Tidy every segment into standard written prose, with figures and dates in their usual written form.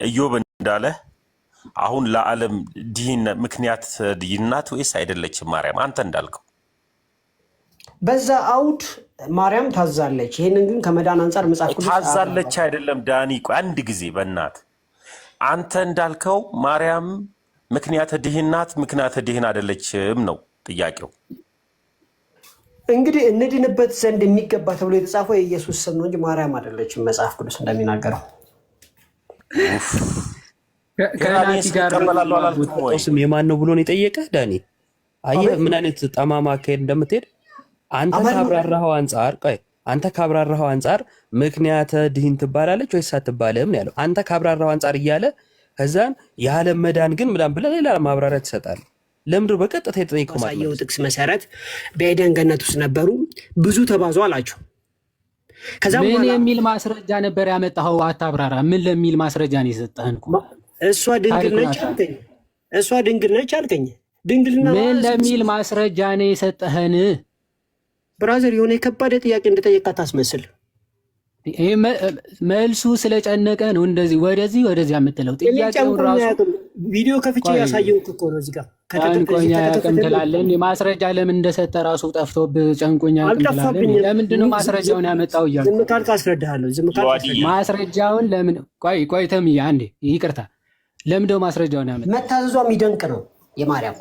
ኢዮብ እንዳለ አሁን ለዓለም ዲን ምክንያት ዲናት ወይስ አይደለችም ማርያም? አንተ እንዳልከው በዛ አውድ ማርያም ታዛለች። ይሄንን ግን ከመዳን አንፃር መጽሐፍ ቅዱስ ታዛለች አይደለም። ዳኒ ቆይ አንድ ጊዜ በእናት አንተ እንዳልከው ማርያም ምክንያት ዲናት ምክንያት ዲን አይደለችም ነው ጥያቄው። እንግዲህ እንድንበት ዘንድ የሚገባ ተብሎ የተጻፈው የኢየሱስ ስም ነው እንጂ ማርያም አይደለችም መጽሐፍ ቅዱስ እንደሚናገረው። ከዳኒ ጋር ስም የማን ነው ብሎ ነው የጠየቀ ዳኒ። አየህ ምን አይነት ጠማማ አካሄድ እንደምትሄድ አንተ ካብራራኸው አንፃር ምክንያተ ድህን ትባላለች ወይስ አትባልም ነው ያለው። አንተ ካብራራኸው አንፃር እያለ ከዛን የዓለም መዳን ግን ምናምን ብለህ ሌላ ማብራሪያ ትሰጣለህ። ለምንድን ነው በቀጥታ የተጠየቀው? ማሳየው ጥቅስ መሰረት በኤደን ገነት ውስጥ ነበሩ፣ ብዙ ተባዙ አላቸው። ምን የሚል ማስረጃ ነበር ያመጣኸው? አታብራራ። ምን ለሚል ማስረጃ ነው የሰጠህን? እሷ ድንግል ነች አልከኝ። እሷ ድንግል ነች አልከኝ። ድንግልና ምን ለሚል ማስረጃ ነው የሰጠህን? ብራዘር የሆነ የከባድ ጥያቄ እንደጠየቃት አስመስል። መልሱ ስለጨነቀ ነው እንደዚህ ወደዚህ የምትለው። ጥያቄው ራሱ ቪዲዮ ከፍቼ ያሳየው እኮ ነው። እዚህ ጋር ጨንቆኛ ያቅም ትላለን። ማስረጃ ለምን እንደሰጠ ራሱ ጠፍቶብህ ጨንቆኛ ያቅም ትላለን። ለምንድን ነው ማስረጃውን ያመጣው እያልኩ ዝም ካልክ አስረዳሃለሁ። ዝም ካልክ ማስረጃውን ለምን ቆይ ተምዬ አንዴ ይቅርታ። ለምን ነው ማስረጃውን ያመጣው? መታዘዟ የሚደንቅ ነው የማርያም።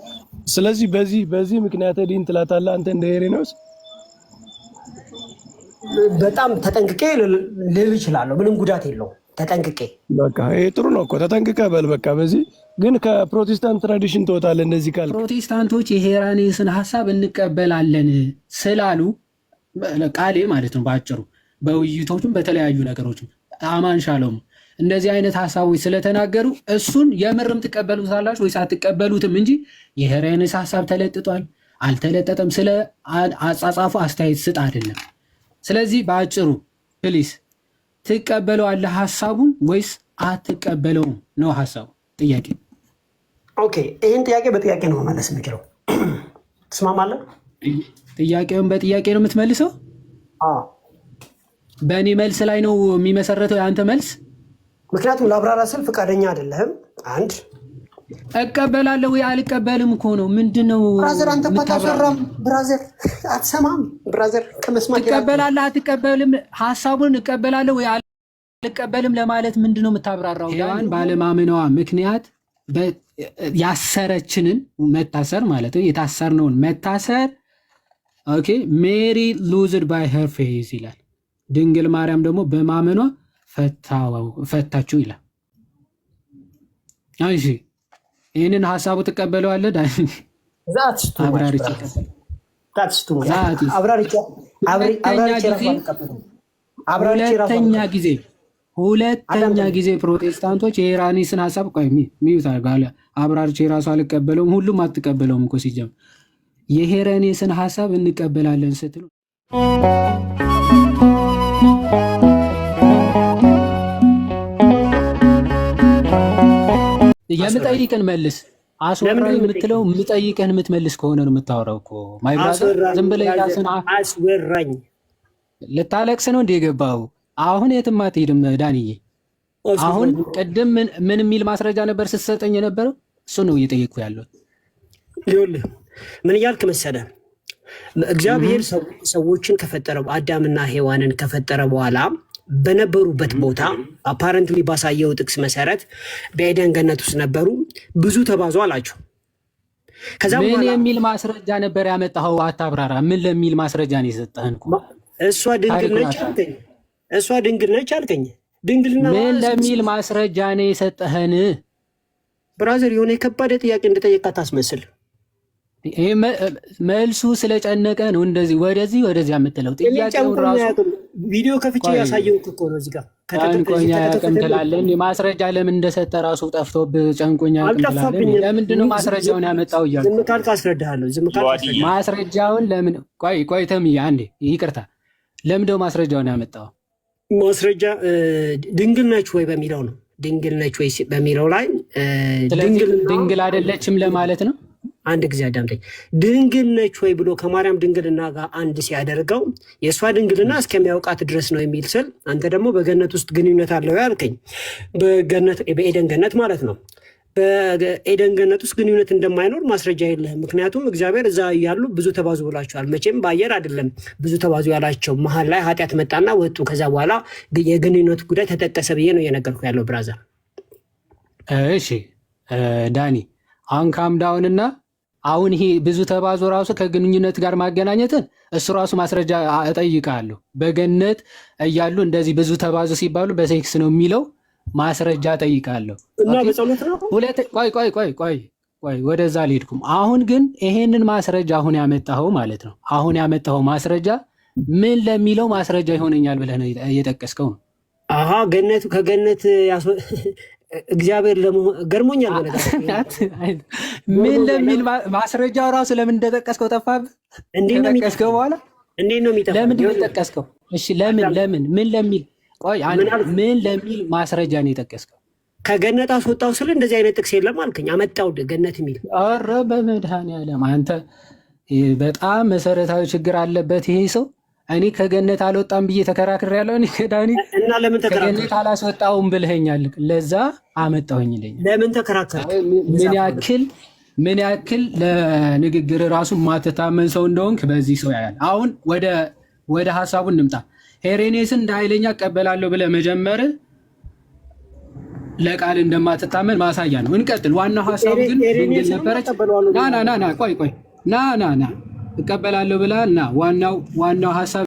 ስለዚህ በዚህ ምክንያት ዲን ትላታለህ አንተ እንደ ሄሬኖስ። በጣም ተጠንቅቄ ልል እችላለሁ። ምንም ጉዳት የለውም። ተጠንቅቄ በቃ ይሄ ጥሩ ነው እኮ ተጠንቅቀ በል። በቃ በዚህ ግን ከፕሮቴስታንት ትራዲሽን ትወጣለህ እንደዚህ ካል። ፕሮቴስታንቶች የሄራኔስን ሀሳብ እንቀበላለን ስላሉ ቃሌ ማለት ነው በአጭሩ በውይይቶቹም በተለያዩ ነገሮችም አማን ሻሎም እንደዚህ አይነት ሀሳቦች ስለተናገሩ እሱን የምርም ትቀበሉታላችሁ ወይስ አትቀበሉትም እንጂ የሄራኔስ ሀሳብ ተለጥጧል አልተለጠጠም ስለ አጻጻፉ አስተያየት ስጥ አይደለም። ስለዚህ በአጭሩ ፕሊስ ትቀበለዋለህ ሀሳቡን ወይስ አትቀበለውም ነው ሀሳቡ። ጥያቄ ኦኬ። ይህን ጥያቄ በጥያቄ ነው መመለስ የምችለው። ትስማማለህ? ጥያቄውን በጥያቄ ነው የምትመልሰው? በእኔ መልስ ላይ ነው የሚመሰረተው የአንተ መልስ? ምክንያቱም ለአብራራ ስል ፈቃደኛ አይደለህም። አንድ እቀበላለሁ ወይ አልቀበልም እኮ ነው። ምንድነው ብራዘር? አንተ እኮ አታስወራም ብራዘር፣ አትሰማም ብራዘር። ከመስማት ትቀበላለህ አትቀበልም፣ ሀሳቡን እቀበላለሁ ወይ አልቀበልም ለማለት ምንድነው የምታብራራው? ሔዋን ባለማመኗ ምክንያት ያሰረችንን መታሰር ማለት ነው፣ የታሰርነውን መታሰር ኦኬ ሜሪ ሉዝድ ባይ ሄር ፌዝ ይላል። ድንግል ማርያም ደግሞ በማመኗ ፈታችሁ ይላል። እሺ ይህንን ሀሳቡ ትቀበለዋለህ? ሁለተኛ ጊዜ ፕሮቴስታንቶች የሄራኔስን ሀሳብ ሚዩት አብራርቼ የራሱ አልቀበለውም። ሁሉም አትቀበለውም እኮ ሲጀምር የሄራኔስን ሀሳብ እንቀበላለን ስትሉ የምጠይቅን መልስ። አስወራኝ የምትለው የምጠይቅህን የምትመልስ ከሆነ ነው የምታወራው እኮ ማይ ብራዘር። ዝም ብለህ ራስህን አስወራኝ ልታለቅስ ነው እንደ የገባኸው። አሁን የትም አትሄድም ዳንዬ። አሁን ቅድም ምን የሚል ማስረጃ ነበር ስትሰጠኝ የነበረው? እሱ ነው እየጠየቅኩ ያለው። ይኸውልህ ምን እያልክ መሰለህ? እግዚአብሔር ሰዎችን ከፈጠረ አዳምና ሔዋንን ከፈጠረ በኋላ በነበሩበት ቦታ አፓረንትሊ ባሳየው ጥቅስ መሰረት በኤደን ገነት ውስጥ ነበሩ፣ ብዙ ተባዙ አላቸው። ምን የሚል ማስረጃ ነበር ያመጣኸው? አታብራራ። ምን ለሚል ማስረጃ ነው የሰጠህን? እሷ ድንግል ነች አልከኝ። ድንግልና ምን ለሚል ማስረጃ ነው የሰጠህን? ብራዘር የሆነ የከባድ ጥያቄ እንደጠየቃት አስመስል። መልሱ ስለጨነቀ ነው እንደዚህ ወደዚህ የምትለው። ጥያቄው ራሱ ቪዲዮ ከፍቼ ያሳየው እኮ ነው። እዚህ ጋር ጨንቆኛ ያቅም ትላለን። ማስረጃ ለምን እንደሰጠ ራሱ ጠፍቶብህ ጨንቆኛ ያቅም ትላለን። ለምንድን ነው ማስረጃውን ያመጣው እያልኩ። ዝም ካልክ አስረዳሃለሁ። ማስረጃውን ለምን ቆይ ተምዬ አንዴ ይቅርታ። ለምን ነው ማስረጃውን ያመጣው? ማስረጃ ድንግል ነች ወይ በሚለው ነው። ድንግል ነች ወይ በሚለው ላይ ድንግል አይደለችም ለማለት ነው አንድ ጊዜ አዳምጠኝ። ድንግል ነች ወይ ብሎ ከማርያም ድንግልና ጋር አንድ ሲያደርገው የእሷ ድንግልና እስከሚያውቃት ድረስ ነው የሚል ስል፣ አንተ ደግሞ በገነት ውስጥ ግንኙነት አለው ያልከኝ በኤደን ገነት ማለት ነው። በኤደን ገነት ውስጥ ግንኙነት እንደማይኖር ማስረጃ የለህም። ምክንያቱም እግዚአብሔር እዛ እያሉ ብዙ ተባዙ ብላቸዋል። መቼም በአየር አይደለም ብዙ ተባዙ ያላቸው፣ መሀል ላይ ኃጢአት መጣና ወጡ። ከዛ በኋላ የግንኙነት ጉዳይ ተጠቀሰ ብዬ ነው እየነገርኩ ያለው ብራዘር። እሺ ዳኒ፣ አሁን ካምዳውንና አሁን ይሄ ብዙ ተባዙ ራሱ ከግንኙነት ጋር ማገናኘትን እሱ ራሱ ማስረጃ እጠይቃለሁ። በገነት እያሉ እንደዚህ ብዙ ተባዙ ሲባሉ በሴክስ ነው የሚለው ማስረጃ ጠይቃለሁ። እና በጸሎት ነው። ቆይ ወደዛ አልሄድኩም። አሁን ግን ይሄንን ማስረጃ አሁን ያመጣኸው ማለት ነው። አሁን ያመጣኸው ማስረጃ ምን ለሚለው ማስረጃ ይሆነኛል ብለህ ነው እየጠቀስከው ነው? አሀ ገነቱ ከገነት እግዚአብሔር ገርሞኛል። ምን ለሚል ማስረጃው ራሱ ለምን እንደጠቀስከው ጠፋብህ? ጠቀስከው በኋላ እንዴት ነው የሚጠፋው? ለምን እንደጠቀስከው? እሺ ለምን ምን ለሚል ቆይ ምን ለሚል ማስረጃ ነው የጠቀስከው? ከገነት አስወጣው ስለ እንደዚህ አይነት ጥቅስ የለም አልከኝ። አመጣው ገነት የሚል። ኧረ በመድኃኒዓለም አንተ በጣም መሰረታዊ ችግር አለበት ይሄ ሰው። እኔ ከገነት አልወጣም ብዬ ተከራክሬያለሁ። እኔ ከዳኒ እና ለምን ተከራከረ? ከገነት አላስወጣውም ብለኸኛል። ለዛ አመጣሁኝ ይለኛል። ለምን ተከራከረ? ምን ያክል ለንግግር ራሱ ማትታመን ሰው እንደሆንክ በዚህ ሰው ያያል። አሁን ወደ ሀሳቡን እንምጣ። ሄሬኔስን እንደ ኃይለኛ እቀበላለሁ ብለህ መጀመር ለቃል እንደማትታመን ማሳያ ነው። እንቀጥል። ዋናው ሀሳቡ ግን ድንግል ነበረች። ና ቆይ ና እቀበላለሁ ብላ እና ዋናው ሀሳብ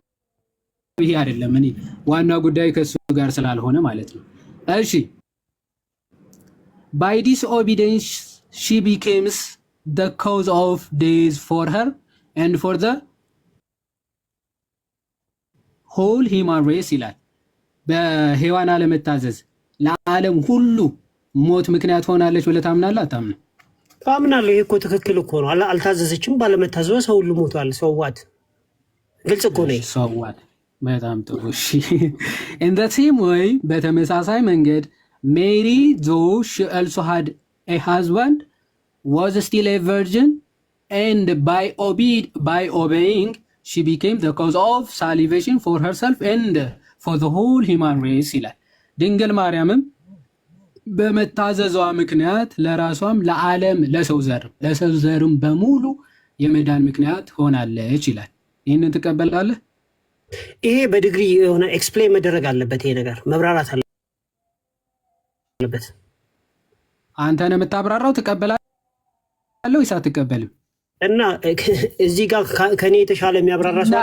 ይሄ አይደለም። እኔ ዋናው ጉዳይ ከሱ ጋር ስላልሆነ ማለት ነው። እሺ by disobedience she becomes the cause of death for her and for the whole human race ይላል። በሔዋን አለመታዘዝ ለዓለም ሁሉ ሞት ምክንያት ሆናለች ብለህ ታምናለህ? አታምንም? አምናለሁ። ይሄ እኮ ትክክል እኮ ነው። አልታዘዘችም። ባለመታዘዟ ሰው ሁሉ ሞቷል። ሰዋት ግልጽ እኮ ነው። ሰዋት በጣም ጥሩ። እሺ in the same way በተመሳሳይ መንገድ ሜሪ though she also had a husband was still a virgin and by obeying she became the cause of salvation for herself and for the whole human race ይላል። ድንግል ማርያምም በመታዘዟ ምክንያት ለራሷም ለዓለም ለሰው ዘርም በሙሉ የመዳን ምክንያት ሆናለች ይላል። ይህንን ትቀበላለህ? ይሄ በዲግሪ የሆነ ኤክስፕሌን መደረግ አለበት። ይሄ ነገር መብራራት አለበት። አንተ ነው የምታብራራው። ትቀበላለህ ወይስ አትቀበልም? እና እዚህ ጋር ከኔ የተሻለ የሚያብራራ ሰው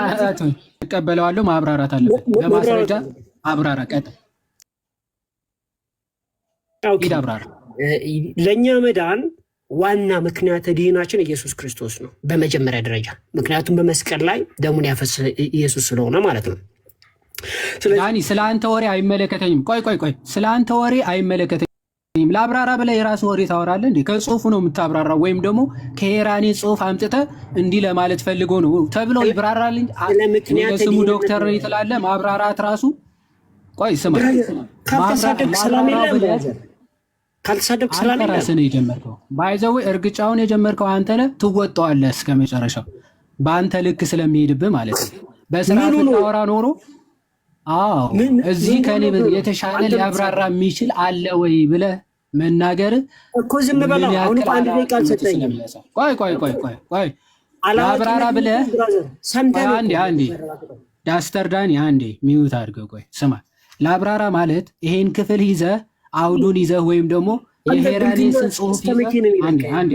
ትቀበለዋለሁ። ማብራራት አለበት። ለማስረጃ አብራራ። ቀጥል። ለእኛ መዳን ዋና ምክንያት ድህናችን ኢየሱስ ክርስቶስ ነው በመጀመሪያ ደረጃ። ምክንያቱም በመስቀል ላይ ደሙን ያፈሰሰ ኢየሱስ ስለሆነ ማለት ነው። ዳኒ ስለ አንተ ወሬ አይመለከተኝም። ቆይ ስለ አንተ ወሬ አይመለከተኝም። ለአብራራ ብለህ የራስ ወሬ ታወራለህ እንዴ? ከጽሁፉ ነው የምታብራራው ወይም ደግሞ ከሄራኔ ጽሁፍ አምጥተህ እንዲህ ለማለት ፈልጎ ነው ተብሎ ይብራራልኝ። ስሙ ዶክተር ትላለህ። ማብራራት ራሱ ቆይ ስማ፣ ካልተሳደብክ ሰላም ነው የጀመርከው። ባይዘው እርግጫውን የጀመርከው አንተ ነህ። ትወጣዋለህ እስከ መጨረሻው በአንተ ልክ ስለሚሄድብህ ማለት ነው። በስርዓት ታወራ ኖሮ እዚህ ከኔ የተሻለ ሊያብራራ የሚችል አለ ወይ ብለህ መናገር እኮ ዝም በለው። አሁን አንድ ደቂቃ አልሰጠኝም። ቆይ አብራራ ብለህ አንዴ ዳስተር ዳኒ አንዴ ሚዩት አድርገው። ቆይ ስማ፣ ለአብራራ ማለት ይሄን ክፍል ይዘህ አውዱን ይዘህ ወይም ደግሞ የሄራኔስን ጽሁፍ አንዴ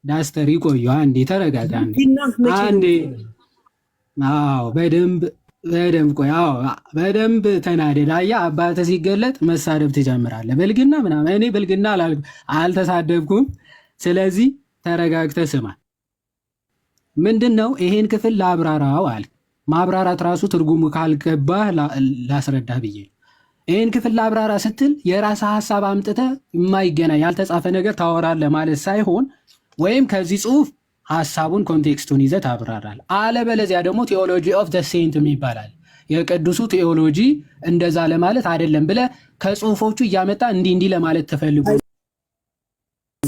ዳስተር ይቆዩ። አንዴ ተረጋጋ። አንዴ በደንብ ተናደድ። አየህ አባትህ ሲገለጥ መሳደብ ትጀምራለህ። ብልግና ምናምን። እኔ ብልግና አልተሳደብኩም። ስለዚህ ተረጋግተህ ስማ። ምንድን ነው ይሄን ክፍል ለአብራራው አልክ። ማብራራት ራሱ ትርጉሙ ካልገባህ ላስረዳህ ብዬ ነው። ይህን ክፍል ለአብራራ ስትል የራስህ ሀሳብ አምጥተህ የማይገናኝ ያልተጻፈ ነገር ታወራለህ ማለት ሳይሆን ወይም ከዚህ ጽሁፍ ሀሳቡን ኮንቴክስቱን ይዘህ ታብራራለህ። አለበለዚያ ደግሞ ቴዎሎጂ ኦፍ ዘ ሴንት ይባላል። የቅዱሱ ቴዎሎጂ እንደዛ ለማለት አይደለም ብለህ ከጽሁፎቹ እያመጣ እንዲህ ለማለት ተፈልጎ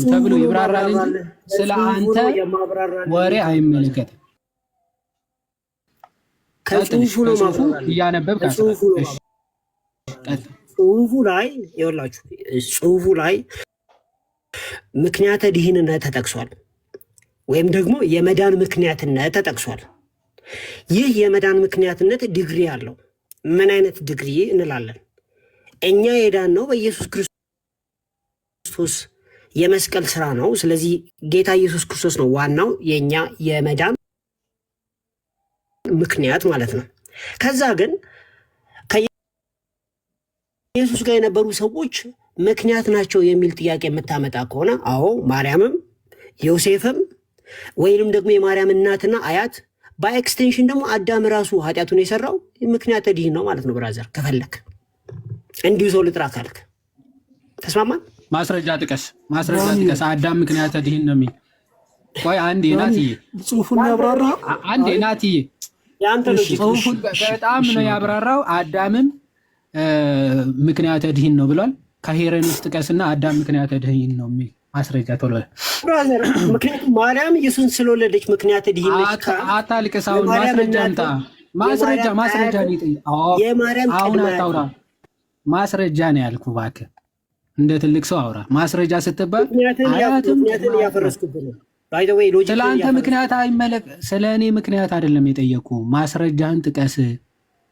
ተብሎ ይብራራል እንጂ ስለ አንተ ወሬ አይመለከትም። ከጽሁፉ ነው ማብራራለህ። እያነበብክ ጽሁፉ ላይ ይኸውላችሁ፣ ጽሁፉ ላይ ምክንያተ ድህንነት ተጠቅሷል፣ ወይም ደግሞ የመዳን ምክንያትነት ተጠቅሷል። ይህ የመዳን ምክንያትነት ዲግሪ አለው። ምን አይነት ዲግሪ እንላለን? እኛ የዳን ነው በኢየሱስ ክርስቶስ የመስቀል ስራ ነው። ስለዚህ ጌታ ኢየሱስ ክርስቶስ ነው ዋናው የእኛ የመዳን ምክንያት ማለት ነው። ከዛ ግን ከኢየሱስ ጋር የነበሩ ሰዎች ምክንያት ናቸው የሚል ጥያቄ የምታመጣ ከሆነ አዎ፣ ማርያምም ዮሴፍም ወይንም ደግሞ የማርያም እናትና አያት፣ በኤክስቴንሽን ደግሞ አዳም ራሱ ኃጢአቱን የሰራው ምክንያተ ድህን ነው ማለት ነው። ብራዘር ከፈለክ እንዲሁ ሰው ልጥራ ካልክ ተስማማን? ማስረጃ ጥቀስ፣ ማስረጃ ጥቀስ። አዳም ምክንያተ ድህን ነው የሚል ቆይ አንዴ ናትዬ፣ ጽሁፉን ያብራራው አንዴ ናትዬ፣ ጽሁፉን በጣም ነው ያብራራው። አዳምም ምክንያተ ድህን ነው ብሏል። ከሄሬኔስ ጥቀስና አዳም ምክንያተ ድህን ነው የሚል ማስረጃ ቶሎ ብራዘር። ምክንያቱም ማርያም ኢየሱስን ስለወለደች ምክንያተ ድህን ነች። አታልቅስ። አሁን ማስረጃ እንታ ማስረጃ የማርያም አሁን አታውራ። ማስረጃ ነው ያልኩ፣ እባክህ እንደ ትልቅ ሰው አውራ። ማስረጃ ስትባል ምክንያትን እያፈረስኩብህ ነው። ስለ አንተ ምክንያት አይመለክ፣ ስለ እኔ ምክንያት አይደለም የጠየቁ። ማስረጃህን ጥቀስ።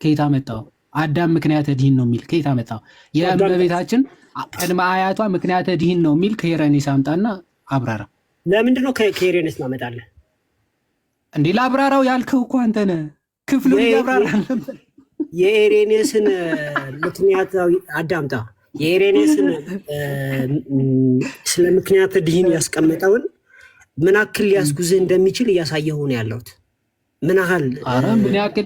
ከየት አመጣው? አዳም ምክንያተ ድህን ነው የሚል ከየት አመጣው? የእመቤታችን ቅድመ አያቷ ምክንያተ ድህን ነው የሚል ከሄሬኔስ አምጣና አብራራ። ለምንድን ነው ከሄሬኔስ ማመጣለህ? እንዲህ ለአብራራው ያልከው እኮ አንተ ነህ። ክፍሉን እያብራራ የሄሬኔስን ምክንያታዊ አዳምጣ። የሄሬኔስን ስለ ምክንያተ ድህን ያስቀመጠውን ምን ያክል ሊያስጉዝህ እንደሚችል እያሳየሁ ነው ያለሁት። ምን ያክል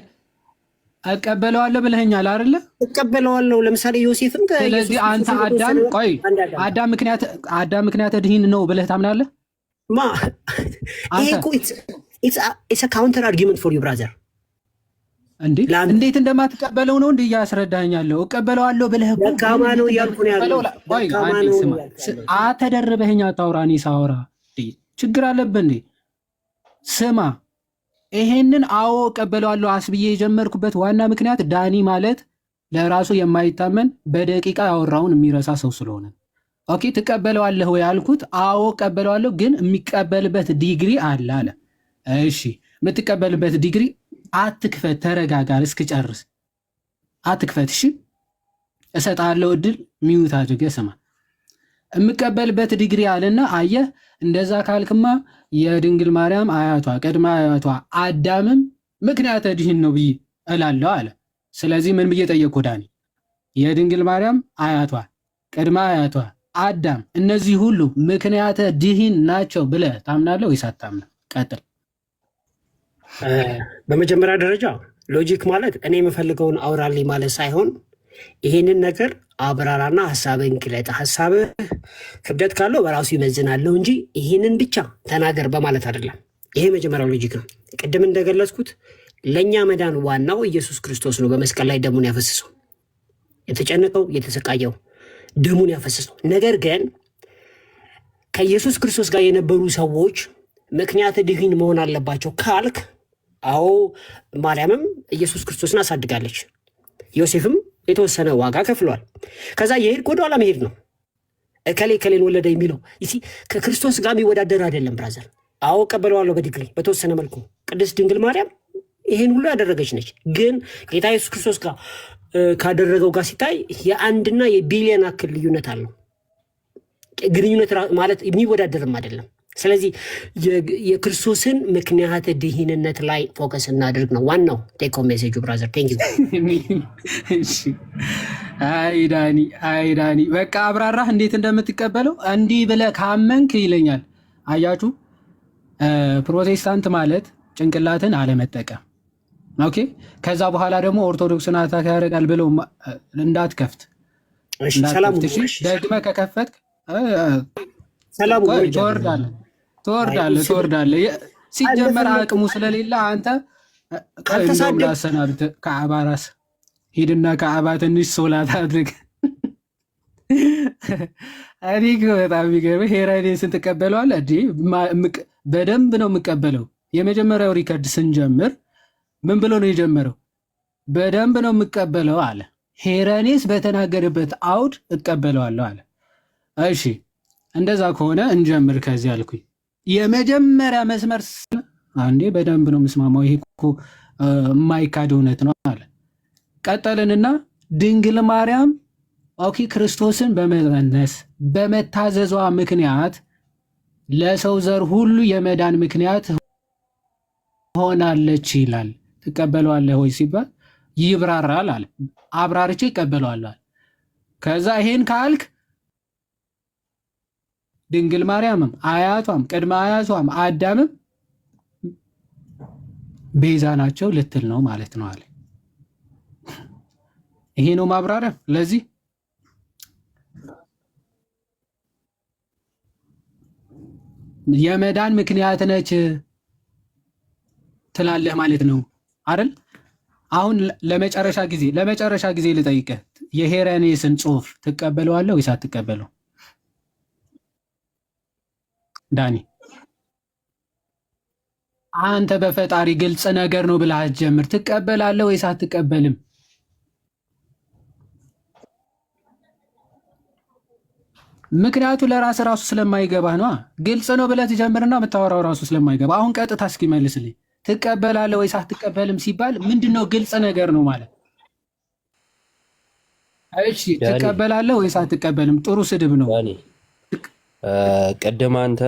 እቀበለዋለሁ ብለኸኛል አይደለ? እቀበለዋለሁ። ለምሳሌ ዮሴፍም ስለዚህ አንተ አዳም ቆይ አዳም ምክንያተ ድህን ነው ብለህ ታምናለህ? ይሄ እኮ ኢትስ ካውንተር አርጊመንት ፎር ዩ ብራዘር። እንዴት እንደማትቀበለው ነው እንዴ እያስረዳኛለሁ። እቀበለዋለሁ ብለህ ደካማ ነው እያልኩ ነው ያለው። አተደርበኸኝ አታውራ። እኔ ሳወራ ችግር አለብህ እንዴ? ስማ፣ ይሄንን አዎ እቀበለዋለሁ አስብዬ የጀመርኩበት ዋና ምክንያት ዳኒ ማለት ለራሱ የማይታመን በደቂቃ ያወራውን የሚረሳ ሰው ስለሆነ፣ ኦኬ ትቀበለዋለህ ወይ አልኩት። አዎ እቀበለዋለሁ፣ ግን የሚቀበልበት ዲግሪ አለ አለ። እሺ የምትቀበልበት ዲግሪ አትክፈት፣ ተረጋጋር እስክጨርስ አትክፈት። እሺ እሰጣለሁ እድል፣ ሚዩት አድርገህ ስማ። የምቀበልበት ዲግሪ አለና አየህ፣ እንደዛ ካልክማ የድንግል ማርያም አያቷ ቅድመ አያቷ አዳምም ምክንያተ ድህን ነው ብዬ እላለሁ አለ። ስለዚህ ምን ብዬ ጠየቅኩ ዳኒ? የድንግል ማርያም አያቷ ቅድመ አያቷ አዳም እነዚህ ሁሉ ምክንያተ ድህን ናቸው ብለህ ታምናለህ ወይስ አታምንም? ቀጥል። በመጀመሪያ ደረጃ ሎጂክ ማለት እኔ የምፈልገውን አውራልኝ ማለት ሳይሆን ይሄንን ነገር አብራራና ሀሳብህን ግለጥ። ሀሳብህ ክብደት ካለው በራሱ ይመዝናለሁ እንጂ ይህንን ብቻ ተናገር በማለት አይደለም። ይሄ መጀመሪያው ሎጂክ ነው። ቅድም እንደገለጽኩት ለእኛ መዳን ዋናው ኢየሱስ ክርስቶስ ነው። በመስቀል ላይ ደሙን ያፈሰሰው፣ የተጨነቀው፣ የተሰቃየው፣ ደሙን ያፈሰሰው። ነገር ግን ከኢየሱስ ክርስቶስ ጋር የነበሩ ሰዎች ምክንያተ ድህን መሆን አለባቸው ካልክ፣ አዎ ማርያምም ኢየሱስ ክርስቶስን አሳድጋለች፣ ዮሴፍም የተወሰነ ዋጋ ከፍሏል። ከዛ የሄድ ወደ ኋላ መሄድ ነው። እከሌ ከሌን ወለደ የሚለው ከክርስቶስ ጋር የሚወዳደር አይደለም ብራዘር። አዎ ቀበለዋለሁ በዲግሪ በተወሰነ መልኩ። ቅድስት ድንግል ማርያም ይሄን ሁሉ ያደረገች ነች። ግን ጌታ ኢየሱስ ክርስቶስ ጋር ካደረገው ጋር ሲታይ የአንድና የቢሊየን አክል ልዩነት አለው። ግንኙነት ማለት የሚወዳደርም አይደለም። ስለዚህ የክርስቶስን ምክንያተ ድህንነት ላይ ፎከስ እናድርግ ነው ዋናው ቴክ ሆም ሜሴጁ ብራዘር። ቴንክ ዩ። አይ ዳኒ በቃ አብራራህ እንዴት እንደምትቀበለው እንዲህ ብለህ ካመንክ ይለኛል። አያችሁ ፕሮቴስታንት ማለት ጭንቅላትን አለመጠቀም። ኦኬ ከዛ በኋላ ደግሞ ኦርቶዶክስን አታክ ያደርጋል ብለው እንዳትከፍት። ደግመህ ከከፈትክ ትወርዳለህ። ሲጀመር አቅሙ ስለሌለ አንተ እንዳሰናብት ከአባ ራስ ሂድና ከአባ ትንሽ ሶላት አድርግ። እኔ እኮ በጣም የሚገርምህ ሄራኔስን ትቀበለዋለህ? በደንብ ነው የምቀበለው። የመጀመሪያው ሪከርድ ስንጀምር ምን ብሎ ነው የጀመረው? በደንብ ነው የምቀበለው አለ። ሄራኔስ በተናገረበት አውድ እቀበለዋለሁ አለ። እሺ እንደዛ ከሆነ እንጀምር ከዚህ አልኩኝ። የመጀመሪያ መስመር አንዴ በደንብ ነው የምስማማው፣ ይሄ እኮ የማይካድ እውነት ነው አለ። ቀጠልንና ድንግል ማርያም ኦኬ ክርስቶስን በመፀነስ በመታዘዟ ምክንያት ለሰው ዘር ሁሉ የመዳን ምክንያት ሆናለች ይላል። ትቀበለዋለህ ወይ ሲባል ይብራራል አለ። አብራርቼ ይቀበለዋል። ከዛ ይሄን ካልክ ድንግል ማርያምም አያቷም ቅድመ አያቷም አዳምም ቤዛ ናቸው ልትል ነው ማለት ነው አለ። ይሄ ነው ማብራሪያ። ለዚህ የመዳን ምክንያት ነች ትላለህ ማለት ነው አይደል? አሁን ለመጨረሻ ጊዜ ልጠይቅህ፣ የሄራኔስን ጽሑፍ ትቀበለዋለህ ወይስ አትቀበለው? ዳኒ አንተ በፈጣሪ ግልጽ ነገር ነው ብለህ አትጀምር። ትቀበላለህ ወይስ አትቀበልም? ምክንያቱ ለራስ ራሱ ስለማይገባህ ነው። ግልጽ ነው ብለህ ትጀምርና የምታወራው ራሱ ስለማይገባ። አሁን ቀጥታ እስኪ መልስልኝ። ትቀበላለህ ወይስ አትቀበልም ሲባል ምንድነው? ግልጽ ነገር ነው ማለት። እሺ ትቀበላለህ ወይስ አትቀበልም? ጥሩ ስድብ ነው። ቅድም አንተ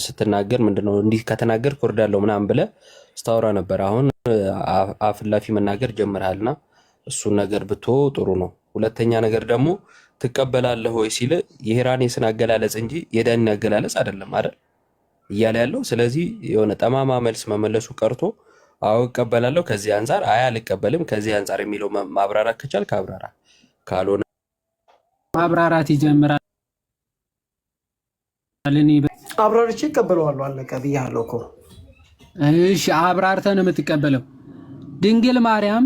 ስትናገር ምንድነው እንዲህ ከተናገር ኮርዳለሁ ምናምን ብለህ ስታወራ ነበር። አሁን አፍላፊ መናገር ጀምረሃልና እሱን ነገር ብትሆ ጥሩ ነው። ሁለተኛ ነገር ደግሞ ትቀበላለህ ወይ ሲል የሄራኔስን አገላለጽ እንጂ የዳኒን አገላለጽ አይደለም አይደል እያለ ያለው። ስለዚህ የሆነ ጠማማ መልስ መመለሱ ቀርቶ አዎ እቀበላለሁ ከዚህ አንፃር፣ አይ አልቀበልም ከዚህ አንፃር የሚለው ማብራራት ከቻልክ አብራራ፣ ካልሆነ ማብራራት ይጀምራል። አብራርቼ እቀበለዋለሁ። አለቀ ብያለሁ እኮ። እሺ አብራርተህ ነው የምትቀበለው። ድንግል ማርያም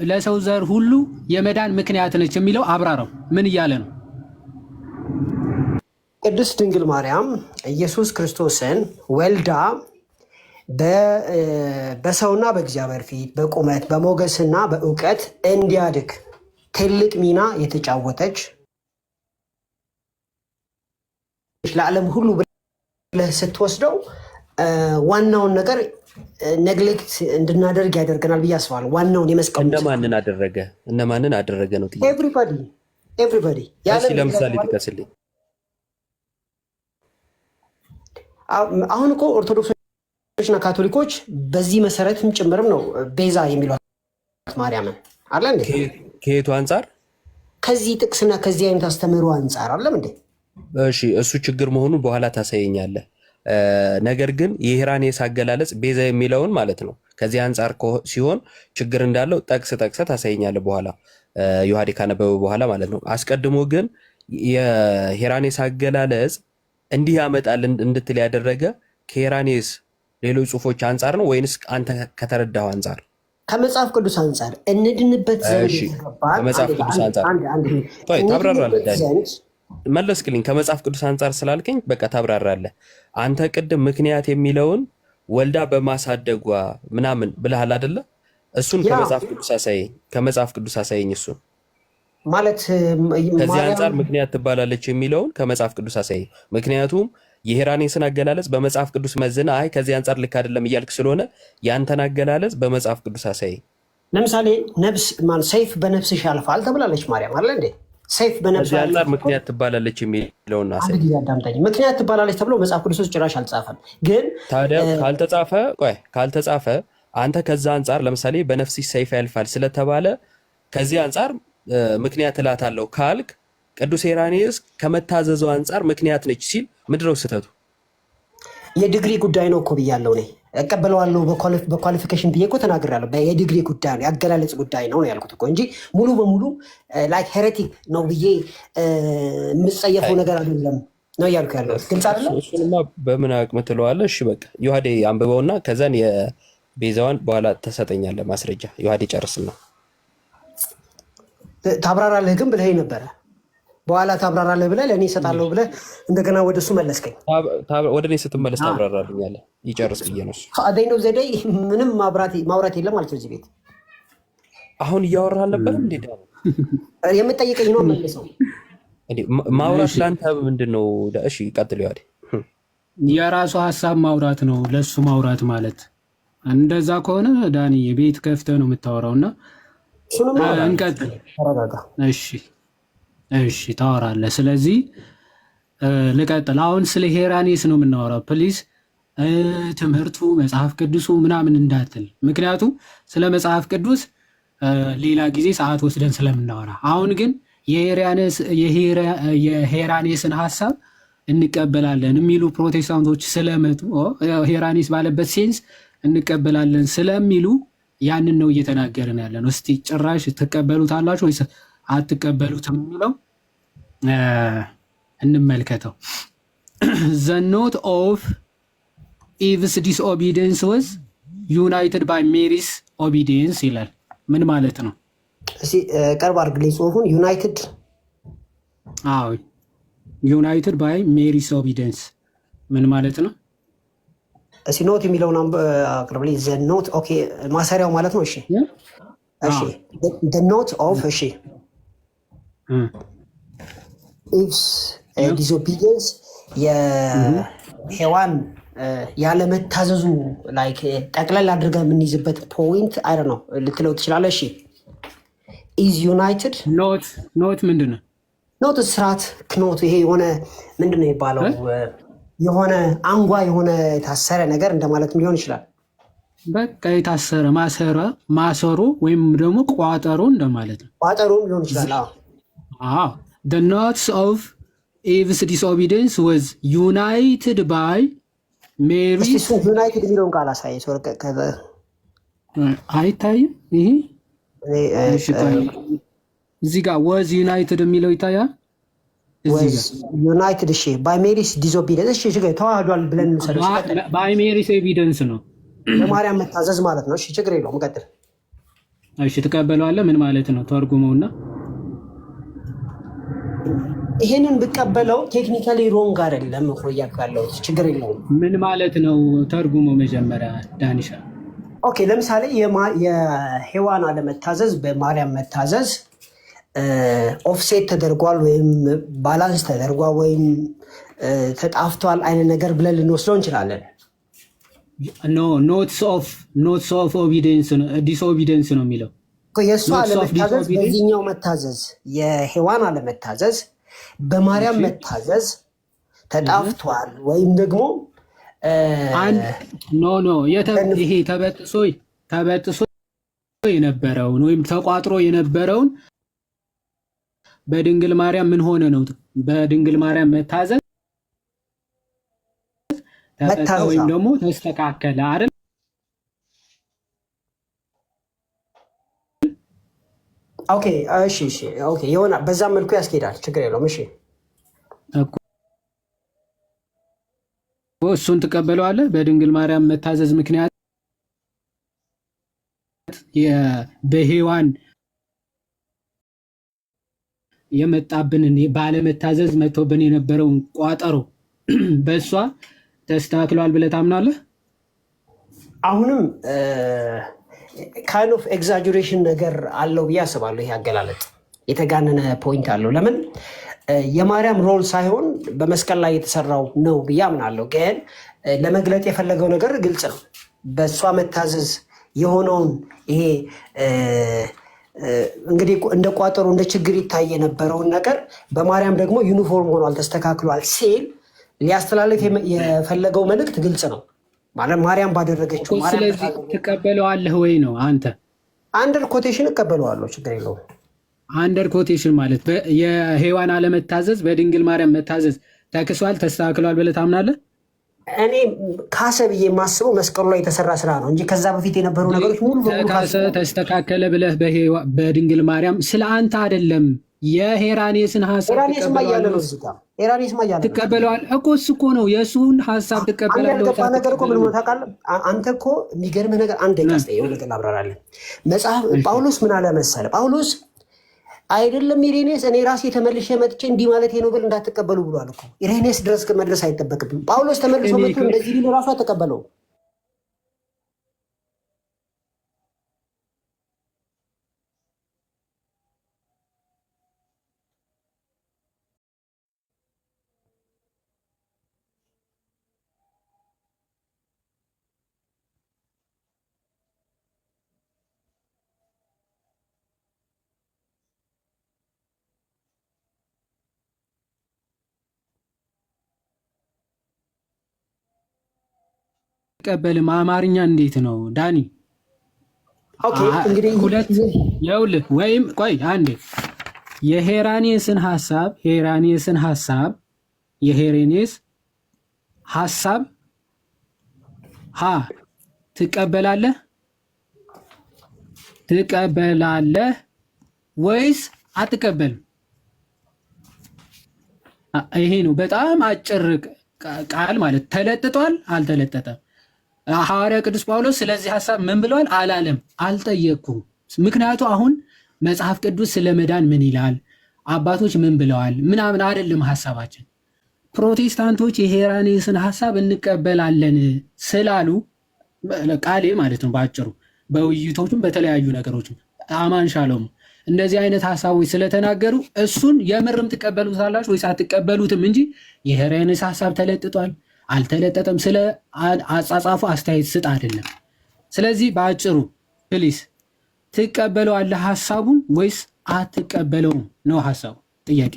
ለሰው ዘር ሁሉ የመዳን ምክንያት ነች የሚለው አብራራው። ምን እያለ ነው? ቅድስት ድንግል ማርያም ኢየሱስ ክርስቶስን ወልዳ በሰውና በእግዚአብሔር ፊት በቁመት በሞገስና በእውቀት እንዲያድግ ትልቅ ሚና የተጫወተች ለዓለም ሁሉ ብለህ ስትወስደው ዋናውን ነገር ነግሌክት እንድናደርግ ያደርገናል ብዬ አስባለሁ። ዋናውን የመስቀሉ እነማንን አደረገ ነው ጥያቄ። ኤቭሪባዲ ለምሳሌ ጥቀስልኝ። አሁን እኮ ኦርቶዶክሶችና ካቶሊኮች በዚህ መሰረትም ጭምርም ነው ቤዛ የሚሏት ማርያምን አለ እንዴ? ከየቱ አንጻር? ከዚህ ጥቅስና ከዚህ አይነት አስተምህሮ አንጻር አለም እንዴ? እሺ እሱ ችግር መሆኑን በኋላ ታሳየኛለህ። ነገር ግን የሄራኔስ አገላለጽ ቤዛ የሚለውን ማለት ነው ከዚህ አንጻር ሲሆን ችግር እንዳለው ጠቅሰ ታሳየኛለህ በኋላ ዮሐዴ ካነበበ በኋላ ማለት ነው። አስቀድሞ ግን የሄራኔስ አገላለጽ እንዲህ ያመጣል እንድትል ያደረገ ከሄራኔስ ሌሎች ጽሁፎች አንጻር ነው ወይንስ አንተ ከተረዳው አንጻር? ከመጽሐፍ ቅዱስ አንጻር እንድንበት ዘንድ ከመጽሐፍ ቅዱስ አንጻር ታብራራለህ ዳኒ። መለስክልኝ። ከመጽሐፍ ቅዱስ አንጻር ስላልከኝ በቃ ታብራራለህ። አንተ ቅድም ምክንያት የሚለውን ወልዳ በማሳደጓ ምናምን ብለሃል አይደለ? እሱን ከመጽሐፍ ቅዱስ አሳየኝ። እሱን ማለት ከዚህ አንጻር ምክንያት ትባላለች የሚለውን ከመጽሐፍ ቅዱስ አሳየኝ። ምክንያቱም የሄራኔስን አገላለጽ በመጽሐፍ ቅዱስ መዝና አይ ከዚህ አንጻር ልክ አይደለም እያልክ ስለሆነ ያንተን አገላለጽ በመጽሐፍ ቅዱስ አሳየኝ። ለምሳሌ ሰይፍ በነፍስሽ ያልፋል ተብላለች ማርያም አለ እንዴ? ሰይፍ በነፍስ አንጻር ምክንያት ትባላለች የሚለውን አዳምጠኝ። ምክንያት ትባላለች ተብሎ መጽሐፍ ቅዱስ ውስጥ ጭራሽ አልጻፈም። ግን ታዲያ ካልተጻፈ አንተ ከዛ አንጻር ለምሳሌ በነፍስሽ ሰይፍ ያልፋል ስለተባለ ከዚህ አንጻር ምክንያት እላታለሁ ካልክ ቅዱስ ሄራኔስ ከመታዘዙ አንጻር ምክንያት ነች ሲል ምንድነው ስህተቱ? የዲግሪ ጉዳይ ነው እኮ ብያለሁ እኔ። እቀበለዋለሁ በኳሊፊኬሽን ብዬ እኮ ተናግሬያለሁ። የዲግሪ ጉዳይ ነው፣ የአገላለጽ ጉዳይ ነው ያልኩት እኮ እንጂ ሙሉ በሙሉ ላይክ ሄሬቲክ ነው ብዬ የምጸየፈው ነገር አይደለም ነው እያልኩ ያለሁት። ግልጽ አይደለም? እሱንማ በምን አቅም ትለዋለህ? እሺ በቃ ዮሐዴ አንብበውና ከዛን የቤዛዋን በኋላ ተሰጠኛለህ ማስረጃ። ዮሐዴ ጨርስና ታብራራለህ ግን ብለኸኝ ነበረ። በኋላ ታብራራለህ ብለህ ለእኔ እሰጣለሁ ብለህ እንደገና ወደ እሱ መለስከኝ። ወደ እኔ ስትመለስ ታብራራልኛለህ። ይጨርስ ብዬ ነው። አደኝ ነው ዘዴ ምንም ማውራት የለም ማለት ነው እዚህ ቤት። አሁን እያወራህ ነበር እንዴ? የምጠይቀኝ ነው መልሰው። ማውራት ለአንተ ምንድን ነው? እሺ ቀጥል። ያዴ የራሱ ሀሳብ ማውራት ነው ለሱ ማውራት ማለት። እንደዛ ከሆነ ዳኒ ቤት ከፍተህ ነው የምታወራው እና እንቀጥል። እሺ ታወራለህ። ስለዚህ ልቀጥል። አሁን ስለ ሄራኔስ ነው የምናወራው። ፕሊዝ ትምህርቱ መጽሐፍ ቅዱሱ ምናምን እንዳትል፣ ምክንያቱም ስለ መጽሐፍ ቅዱስ ሌላ ጊዜ ሰዓት ወስደን ስለምናወራ፣ አሁን ግን የሄራኔስን ሀሳብ እንቀበላለን የሚሉ ፕሮቴስታንቶች ስለመጡ ሄራኔስ ባለበት ሴንስ እንቀበላለን ስለሚሉ ያንን ነው እየተናገርን ያለ ነው። እስቲ ጭራሽ ትቀበሉታላችሁ ወይስ አትቀበሉትም የሚለው እንመልከተው። The note of Eve's disobedience was united by Mary's obedience ይላል። ምን ማለት ነው? እስቲ ቀርብ አድርግልኝ ጽሁፉን። ዩናይትድ ባይ ሜሪስ ኦቢዲየንስ ምን ማለት ነው? እስቲ ኖት የሚለውን አቅርብልኝ። ዘ ኖት ኦኬ፣ ማሰሪያው ማለት ነው። እሺ the note of እሺ ኢቭስ ዲስኦቢዲየንስ የሔዋን ያለመታዘዙ ላይክ ጠቅለል አድርገን የምንይዝበት ፖይንት አይደል ነው ልትለው ትችላለህ። እሺ ኢዝ ዩናይትድ ኖት ምንድን ነው? ኖት ስርዓት ክኖት ይሄ የሆነ ምንድን ነው የሚባለው የሆነ አንጓ የሆነ የታሰረ ነገር እንደማለት ሊሆን ይችላል። በቃ የታሰረ ማሰሮ ወይም ደግሞ ቋጠሮ እንደማለት ነው። ቋጠሮም ሊሆን ይችላል። The knots of Eve's disobedience was united by Mary. ዩናይትድ የሚለውን ቃል አሳይ። አይታይም? ይሄ እዚህ ጋር was united የሚለው ይታያል። ዩናይትድ እሺ ባይ ሜሪስ ዲስኦቢዲየንስ እሺ ችግር ተዋህዷል ብለን እንሰደው። ባይ ሜሪስ ኤቪደንስ ነው ለማርያም መታዘዝ ማለት ነው። እሺ ችግር የለውም ቀጥል። እሺ ትቀበለዋለህ? ምን ማለት ነው? ተርጉመውና ይሄንን ብቀበለው ቴክኒካሊ ሮንግ አይደለም እኮ ያለው ችግር የለውም። ምን ማለት ነው? ተርጉመው መጀመሪያ ዳኒሻ። ኦኬ ለምሳሌ የሔዋን አለመታዘዝ በማርያም መታዘዝ ኦፍሴት ተደርጓል ወይም ባላንስ ተደርጓል ወይም ተጣፍቷል አይነት ነገር ብለን ልንወስደው እንችላለን። ኖትስ ኦፍ ዲስኦቢዲየንስ ነው የሚለው። የእሷ አለመታዘዝ በዚህኛው መታዘዝ የሔዋን አለመታዘዝ በማርያም መታዘዝ ተጣፍቷል ወይም ደግሞ ይሄ ተበጥሶ የነበረውን ወይም ተቋጥሮ የነበረውን በድንግል ማርያም ምን ሆነ ነው? በድንግል ማርያም መታዘዝ ተፈታ ወይም ደግሞ ተስተካከለ አይደል? ኦኬ እሺ ኦኬ የሆነ በዛ መልኩ ያስኬዳል። ችግር የለውም። እሺ እሱን ትቀበለዋለህ? በድንግል ማርያም መታዘዝ ምክንያት በሔዋን የመጣብንን ባለመታዘዝ መጥቶብን የነበረውን ቋጠሮ በእሷ ተስተካክሏል ብለህ ታምናለህ? አሁንም ካይንድ ኦፍ ኤግዛጀሬሽን ነገር አለው ብዬ አስባለሁ። ይሄ አገላለጥ የተጋነነ ፖይንት አለው። ለምን የማርያም ሮል ሳይሆን በመስቀል ላይ የተሰራው ነው ብዬ አምናለሁ። ግን ለመግለጥ የፈለገው ነገር ግልጽ ነው። በእሷ መታዘዝ የሆነውን ይሄ እንግዲህ እንደ ቋጠሮ እንደ ችግር ይታይ የነበረውን ነገር በማርያም ደግሞ ዩኒፎርም ሆኗል ተስተካክሏል ሲል ሊያስተላልፍ የፈለገው መልእክት ግልጽ ነው። ማለት ማርያም ባደረገችው ስለዚህ ትቀበለዋለህ ወይ ነው አንተ? አንደር ኮቴሽን እቀበለዋለሁ፣ ችግር የለውም። አንደር ኮቴሽን ማለት የሔዋን አለመታዘዝ በድንግል ማርያም መታዘዝ ተክሷል ተስተካክሏል ብለህ ታምናለህ? እኔ ካሰ ብዬ የማስበው መስቀሉ ላይ የተሰራ ስራ ነው እንጂ ከዛ በፊት የነበሩ ነገሮች ሙሉ ተስተካከለ ብለህ በድንግል ማርያም ስለ አንተ አይደለም። የሄራኔስን ሀሳብ ትቀበለዋል እኮ እሱ እኮ ነው የእሱን ሀሳብ ትቀበላለህ። ነገር እኮ ምን ታውቃለህ አንተ እኮ የሚገርምህ ነገር አንድ ነገር ላብራራለህ። መጽሐፍ ጳውሎስ ምን አለ መሰለህ? ጳውሎስ አይደለም ኢሬኔስ፣ እኔ ራሴ ተመልሼ መጥቼ እንዲህ ማለት ነው ብል እንዳትቀበሉ ብሏል እኮ። ኢሬኔስ ድረስ መድረስ አይጠበቅብም። ጳውሎስ ተመልሶ መጥቶ እንደዚህ ቢል ራሱ አትቀበለው። ቀበልም አማርኛ እንዴት ነው ዳኒ? ኦኬ እንግዲህ ሁለት ይኸውልህ፣ ወይም ቆይ አንዴ የሄራኔስን ሐሳብ ትቀበላለህ ወይስ አትቀበልም? ይሄ ነው በጣም አጭር ቃል ማለት። ተለጥጧል አልተለጠጠም? ሐዋርያ ቅዱስ ጳውሎስ ስለዚህ ሐሳብ ምን ብለዋል? አላለም፣ አልጠየቅኩም። ምክንያቱ አሁን መጽሐፍ ቅዱስ ስለ መዳን ምን ይላል፣ አባቶች ምን ብለዋል ምናምን አይደለም ሐሳባችን። ፕሮቴስታንቶች የሄራኔስን ሐሳብ እንቀበላለን ስላሉ ቃሌ ማለት ነው በአጭሩ፣ በውይይቶችም በተለያዩ ነገሮችም አማን ሻሎም እንደዚህ አይነት ሐሳቦች ስለተናገሩ እሱን የምርም ትቀበሉታላችሁ ወይስ አትቀበሉትም እንጂ የሄራኔስ ሐሳብ ተለጥጧል አልተለጠጠም ስለ አጻጻፉ አስተያየት ስጥ አይደለም። ስለዚህ በአጭሩ ፕሊስ ትቀበለዋለህ ሐሳቡን ወይስ አትቀበለውም ነው ሐሳቡ። ጥያቄ።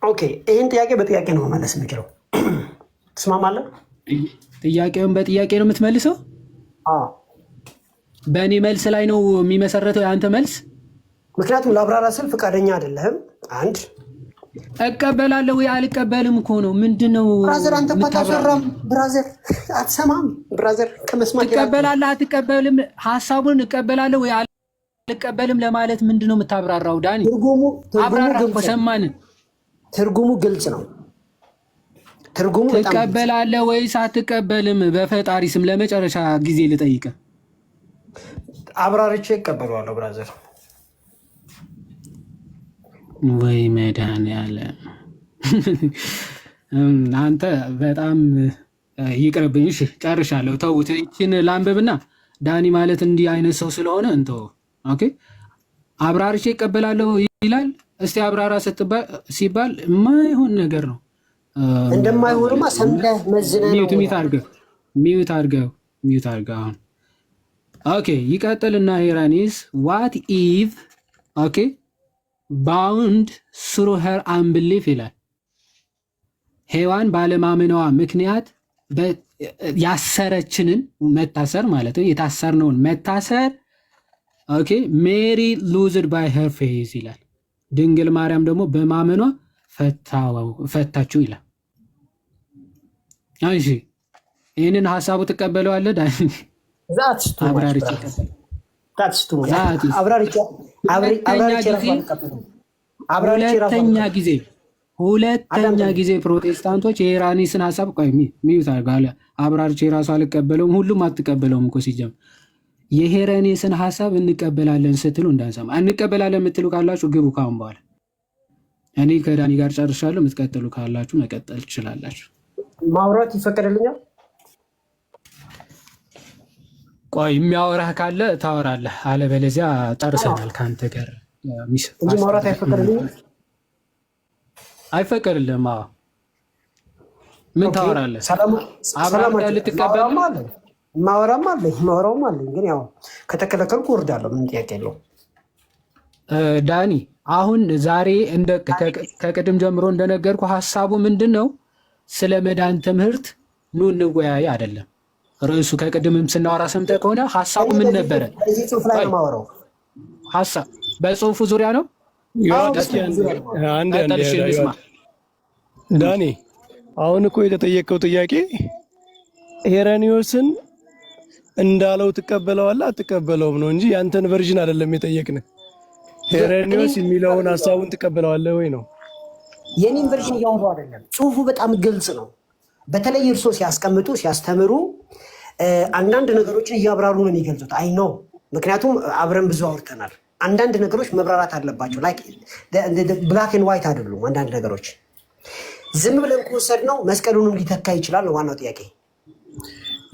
ኦኬ ይህን ጥያቄ በጥያቄ ነው መመለስ የምችለው። ትስማማለህ? ጥያቄውን በጥያቄ ነው የምትመልሰው? በእኔ መልስ ላይ ነው የሚመሰረተው የአንተ መልስ? ምክንያቱም ለአብራራ ስል ፈቃደኛ አይደለህም። አንድ እቀበላለሁ ወይ አልቀበልም እኮ ነው። ምንድን ነው ብራዘር? አንተ እኮ አታሰራም ብራዘር፣ አትሰማም ብራዘር። ከመስማት ትቀበላለህ አትቀበልም፣ ሐሳቡን እቀበላለሁ ወይ አልቀበልም ለማለት ምንድን ነው የምታብራራው ዳኒ? አብራራ እኮ ሰማን። ትርጉሙ ግልጽ ነው። ትርጉሙ ትቀበላለህ ወይስ አትቀበልም? በፈጣሪ ስም ለመጨረሻ ጊዜ ልጠይቅህ። አብራርቼ እቀበለዋለሁ ብራዘር። ወይ መድኃኒዓለም አንተ በጣም ይቅርብኝ። እሺ ጨርሻለሁ። ተውት። ይችን ላንብብና ዳኒ ማለት እንዲህ አይነት ሰው ስለሆነ እንተው። ኦኬ አብራርቼ እቀበላለሁ ይላል። እስቲ አብራራ ሲባል የማይሆን ነገር ነው። እንደማይሆንማ ሰምተህ መዝነህ ነው። ሚዩት አድርገው አሁን። ኦኬ ይቀጥልና ሄራኔስ ዋት ኢቭ ኦኬ ባውንድ ስሩ ሄር አንብሊፍ ይላል። ሔዋን ባለማመኗ ምክንያት ያሰረችንን መታሰር ማለት ነው፣ የታሰርነውን መታሰር ኦኬ ሜሪ ሉዝድ ባይ ሄር ፌዝ ይላል። ድንግል ማርያም ደግሞ በማመኗ ፈታችው ይላል። እሺ ይህንን ሐሳቡ ትቀበለዋለህ ዳኒ? ሁለተኛ ጊዜ ፕሮቴስታንቶች የሄራኔስን ሐሳብ ሚዩት አብራርቼ ራሱ አልቀበለውም። ሁሉም አትቀበለውም እኮ ሲጀምር የሄራኔስን ሐሳብ እንቀበላለን ስትሉ እንዳንሰማ። እንቀበላለን የምትሉ ካላችሁ ግቡ። ካሁን በኋላ እኔ ከዳኒ ጋር ጨርሻለሁ። የምትቀጥሉ ካላችሁ መቀጠል ትችላላችሁ። ማውራት ይፈቀድልኛል? ቆይ የሚያወራህ ካለ ታወራለህ፣ አለበለዚያ ጨርሰናል ከአንተ ጋር እንጂ ማውራት አይፈቀድልኝም። አይፈቀድልህም? ምን ታወራለህ? አብራራ ልትቀበል ማወራም አለኝ፣ ግን ያው ከተከለከልኩ እወርዳለሁ። ምን ጥያቄ የለው። ዳኒ አሁን ዛሬ ከቅድም ጀምሮ እንደነገርኩ ሐሳቡ ምንድን ነው? ስለ መዳን ትምህርት ኑ እንወያይ አይደለም ርዕሱ። ከቅድምም ስናወራ ሰምተህ ከሆነ ሐሳቡ ምን ነበረ? ሐሳብ በጽሁፉ ዙሪያ ነው። ዳኒ አሁን እኮ የተጠየቀው ጥያቄ ሄራኔስን እንዳለው ትቀበለዋለህ አትቀበለውም ነው እንጂ ያንተን ቨርዥን አይደለም የጠየቅን። ሄራኔስ የሚለውን ሐሳቡን ትቀበለዋለህ ወይ ነው። የኔን ቨርዥን እያወሩ አይደለም። ጽሁፉ በጣም ግልጽ ነው። በተለይ እርሶ ሲያስቀምጡ ሲያስተምሩ አንዳንድ ነገሮችን እያብራሩ ነው የሚገልጹት። አይ ነው ምክንያቱም አብረን ብዙ አውርተናል። አንዳንድ ነገሮች መብራራት አለባቸው። ላይክ ብላክ ኤንድ ዋይት አይደሉም። አንዳንድ ነገሮች ዝም ብለን ከወሰድነው መስቀሉንም ሊተካ ይችላል ነው ዋናው ጥያቄ።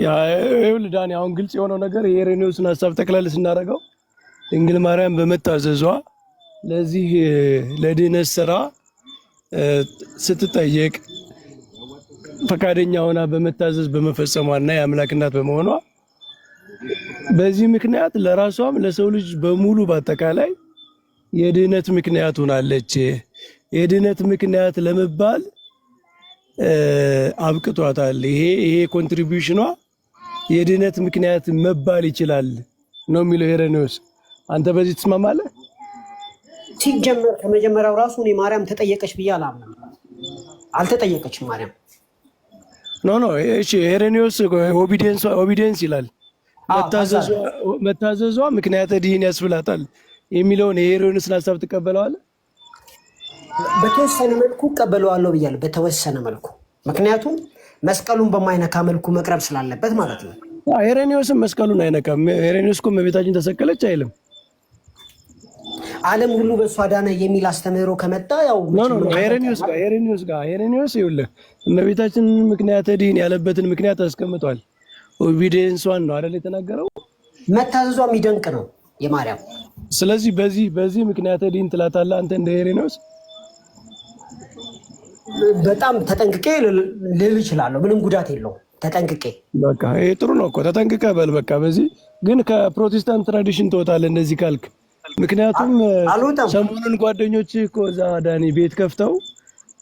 ይኸውልህ ዳኒ፣ አሁን ግልጽ የሆነው ነገር የኢሬኔዎስን ሀሳብ ጠቅላላ ስናደርገው ድንግል ማርያም በመታዘዟ ለዚህ ለድህነት ስራ ስትጠየቅ ፈቃደኛ ሆና በመታዘዝ በመፈጸሟና የአምላክ እናት በመሆኗ በዚህ ምክንያት ለራሷም ለሰው ልጅ በሙሉ በአጠቃላይ የድህነት ምክንያት ሆናለች። የድህነት ምክንያት ለመባል አብቅቷታል። ይሄ ኮንትሪቢዩሽኗ የድህነት ምክንያት መባል ይችላል ነው የሚለው ኢሬኔዎስ። አንተ በዚህ ትስማማለህ? ሲጀመር ከመጀመሪያው ራሱ እኔ ማርያም ተጠየቀች ብዬ አላምንም። አልተጠየቀችም ማርያም። ኖ እሺ፣ ኢሬኔዎስ ኦቢዲየንስ ይላል። መታዘዟ ምክንያተ ድህን ያስብላታል የሚለውን የኢሬኔዎስን ሀሳብ ትቀበለዋለህ? በተወሰነ መልኩ እቀበለዋለሁ ብያለሁ። በተወሰነ መልኩ ምክንያቱም መስቀሉን በማይነካ መልኩ መቅረብ ስላለበት ማለት ነው። ኢሬኔዎስም መስቀሉን አይነካም። ኢሬኔዎስ እኮ እመቤታችን ተሰቀለች አይልም። ዓለም ሁሉ በእሷ ዳነ የሚል አስተምህሮ ከመጣ ያው ኢሬኔዎስ ይኸውልህ እመቤታችን ምክንያተ ድህን ያለበትን ምክንያት አስቀምጧል። ኦቢዲየንሷን ነው አይደል የተናገረው። መታዘዟ የሚደንቅ ነው የማርያም። ስለዚህ በዚህ ምክንያተ ድህን ትላታለህ አንተ እንደ ኢሬኔዎስ? በጣም ተጠንቅቄ ልል እችላለሁ። ምንም ጉዳት የለውም። ተጠንቅቄ በቃ ይሄ ጥሩ ነው እኮ ተጠንቅቀ በል በቃ። በዚህ ግን ከፕሮቴስታንት ትራዲሽን ትወጣለህ እንደዚህ ካልክ። ምክንያቱም ሰሞኑን ጓደኞች እኮ እዛ ዳኒ ቤት ከፍተው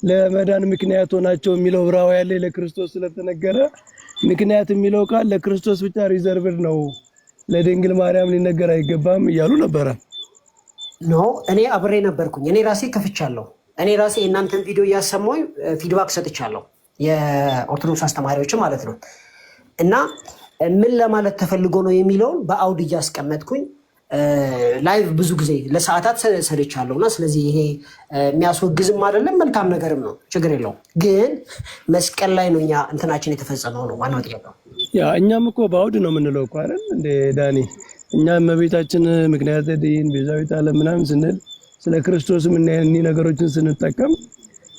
ለመዳን ምክንያት ሆናቸው የሚለው ዕብራውያን ላይ ለክርስቶስ ስለተነገረ ምክንያት የሚለው ቃል ለክርስቶስ ብቻ ሪዘርቭድ ነው፣ ለድንግል ማርያም ሊነገር አይገባም እያሉ ነበረ። ኖ እኔ አብሬ ነበርኩኝ። እኔ ራሴ ከፍቻለሁ። እኔ ራሴ የእናንተን ቪዲዮ እያሰማሁኝ ፊድባክ ሰጥቻለሁ፣ የኦርቶዶክስ አስተማሪዎች ማለት ነው። እና ምን ለማለት ተፈልጎ ነው የሚለውን በአውድ እያስቀመጥኩኝ ላይቭ ብዙ ጊዜ ለሰዓታት ሰልቻለሁ። እና ስለዚህ ይሄ የሚያስወግዝም አይደለም መልካም ነገርም ነው፣ ችግር የለውም። ግን መስቀል ላይ ነው እኛ እንትናችን የተፈጸመው ነው ዋናው ጥያቄው። እኛም እኮ በአውድ ነው የምንለው እኮ አይደል እንደ ዳኒ። እኛ እመቤታችን ምክንያተ ድህን ቤዛዊተ ዓለም ምናምን ስንል ስለ ክርስቶስም እኒህ ነገሮችን ስንጠቀም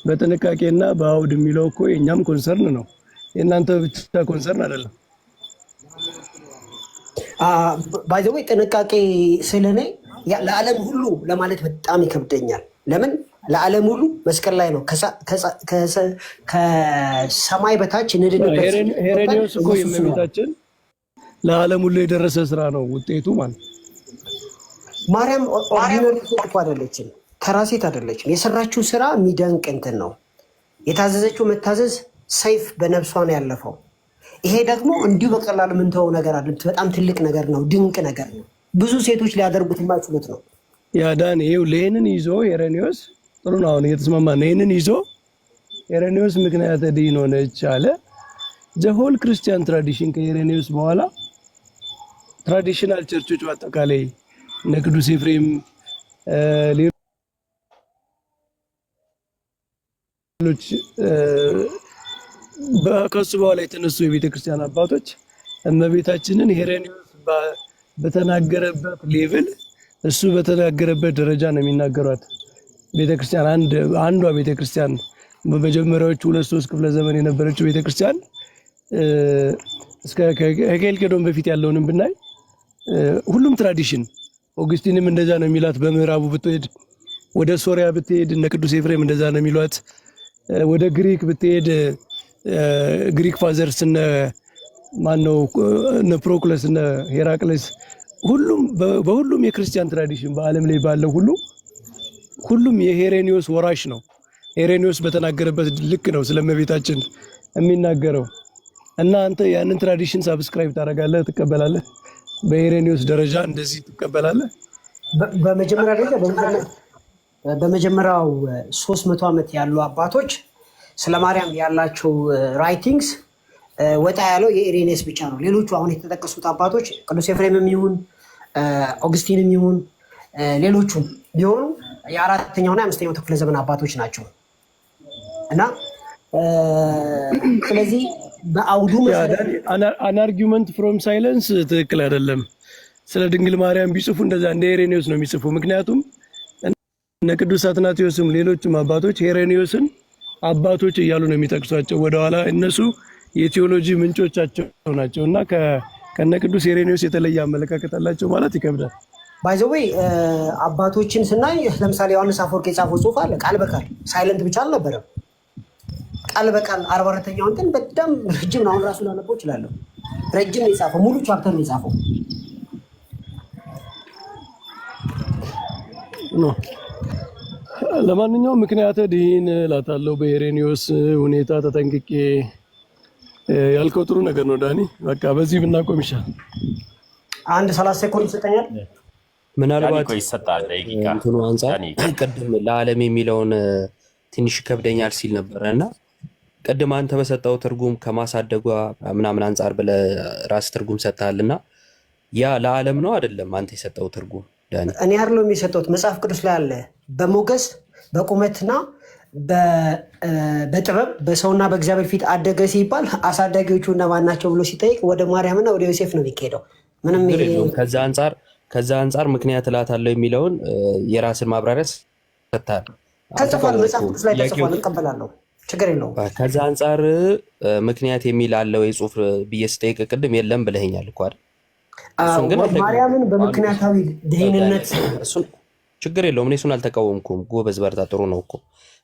በጥንቃቄና በአውድ የሚለው እኮ የእኛም ኮንሰርን ነው፣ የእናንተ ብቻ ኮንሰርን አይደለም። ባይ ዘ ወይ ጥንቃቄ ስለኔ ለዓለም ሁሉ ለማለት በጣም ይከብደኛል። ለምን ለዓለም ሁሉ መስቀል ላይ ነው ከሰማይ በታች እንድንበት። ኢሬኔዎስ እኮ የእመቤታችን ለዓለም ሁሉ የደረሰ ስራ ነው ውጤቱ ማለት። ማርያም ኦርዲነሪ ሴት እኮ አይደለችም፣ ተራ ሴት አይደለችም። የሰራችው ስራ የሚደንቅ እንትን ነው። የታዘዘችው መታዘዝ ሰይፍ በነፍሷ ነው ያለፈው። ይሄ ደግሞ እንዲሁ በቀላሉ የምንተወው ነገር አለ። በጣም ትልቅ ነገር ነው፣ ድንቅ ነገር ነው። ብዙ ሴቶች ሊያደርጉት የማይችሉት ነው። ያ ዳኒ ይሄንን ይዞ ኢሬኔዎስ ጥሩ ነው፣ አሁን እየተስማማ ነው። ይሄንን ይዞ ኢሬኔዎስ ምክንያተ ድህን ሆነች አለ። ዘሆል ክርስቲያን ትራዲሽን ከኢሬኔዎስ በኋላ ትራዲሽናል ቸርቾች በአጠቃላይ እነ ቅዱስ ኤፍሬም ሌሎች ከሱ በኋላ የተነሱ የቤተክርስቲያን አባቶች እመቤታችንን ኢሬኔዎስ በተናገረበት ሌቭል እሱ በተናገረበት ደረጃ ነው የሚናገሯት። ቤተክርስቲያን አንዷ ቤተክርስቲያን በመጀመሪያዎቹ 2-3 ክፍለ ዘመን የነበረችው ቤተክርስቲያን እስከ ከኬልቄዶን በፊት ያለውንም ብናይ ሁሉም ትራዲሽን ኦግስቲንም እንደዛ ነው የሚላት። በምዕራቡ ብትሄድ ወደ ሶሪያ ብትሄድ እነ ቅዱስ ኤፍሬም እንደዛ ነው የሚሏት። ወደ ግሪክ ብትሄድ ግሪክ ፋዘርስ እነ ማነው እነ ፕሮክለስ እነ ሄራቅለስ በሁሉም የክርስቲያን ትራዲሽን በዓለም ላይ ባለው ሁሉም የኢሬኔዎስ ወራሽ ነው። ኢሬኔዎስ በተናገረበት ልክ ነው ስለእመቤታችን የሚናገረው። እና አንተ ያንን ትራዲሽን ሳብስክራይብ ታደርጋለህ፣ ትቀበላለህ። በኢሬኔዎስ ደረጃ እንደዚህ ትቀበላለህ። በመጀመሪያ ደረጃ በመጀመሪያው 300 ዓመት ያሉ አባቶች ስለ ማርያም ያላቸው ራይቲንግስ ወጣ ያለው የኢሬኔስ ብቻ ነው። ሌሎቹ አሁን የተጠቀሱት አባቶች ቅዱስ ኤፍሬምም ይሁን ኦግስቲንም ይሁን ሌሎቹም ቢሆኑ የ4ኛውና የ5ኛው ክፍለ ዘመን አባቶች ናቸው። እና ስለዚህ በአውዱ አን አርጊመንት ፍሮም ሳይለንስ ትክክል አይደለም። ስለ ድንግል ማርያም ቢጽፉ እንደዛ እንደ ሄሬኔዎስ ነው የሚጽፉ። ምክንያቱም እነ ቅዱስ አትናቴዎስም ሌሎችም አባቶች ሄሬኔዎስን አባቶች እያሉ ነው የሚጠቅሷቸው። ወደኋላ እነሱ የቴዎሎጂ ምንጮቻቸው ናቸው እና ከነ ቅዱስ ሄሬኔዎስ የተለየ አመለካከት አላቸው ማለት ይከብዳል። ባይዘዌይ አባቶችን ስናይ ለምሳሌ ዮሐንስ አፈወርቅ የጻፈው ጽሑፍ አለ ቃል በቃል ሳይለንት ብቻ አልነበረም። ቃል በቃል 44ኛውን ግን በጣም ረጅም ነው። አሁን ራሱ ላነበው እችላለሁ። ረጅም ነው የጻፈው፣ ሙሉ ቻፕተር ነው የጻፈው። ለማንኛውም ምክንያተ ድኂን እላታለሁ በሄሬኔዎስ ሁኔታ ተጠንቅቄ። ያልከው ጥሩ ነገር ነው ዳኒ። በቃ በዚህ ብናቆም ይሻል። አንድ 30 ሴኮንድ ይሰጠኛል። ምናልባት ይሰጣል። እንትኑ አንጻር ቅድም ለዓለም የሚለውን ትንሽ ከብደኛል ሲል ነበረ እና ቅድም አንተ በሰጠው ትርጉም ከማሳደጓ ምናምን አንጻር ብለህ ራስ ትርጉም ሰጥተሃልና ያ ለዓለም ነው አይደለም? አንተ የሰጠው ትርጉም ዳኒ? እኔ አይደለም የሰጠሁት፣ መጽሐፍ ቅዱስ ላይ አለ። በሞገስ በቁመትና በጥበብ በሰውና በእግዚአብሔር ፊት አደገ ሲባል አሳዳጊዎቹ እነማን ናቸው ብሎ ሲጠይቅ ወደ ማርያምና ወደ ዮሴፍ ነው የሚካሄደው። ምንም ከዛ አንጻር ምክንያት እላታለሁ የሚለውን የራስን ማብራሪያ ሰጥተሃል። ተጽፏል፣ መጽሐፍ ቅዱስ ላይ ተጽፏል፣ እቀበላለሁ፣ ችግር የለውም። ከዛ አንጻር ምክንያት የሚል አለው የጽሁፍ ብዬ ስጠይቅ ቅድም የለም ብለኸኛል እኮ አይደል? ማርያምን በምክንያታዊ ድህንነት ችግር የለውም። እኔ እሱን አልተቃወምኩም። ጎበዝ በርታ፣ ጥሩ ነው እኮ።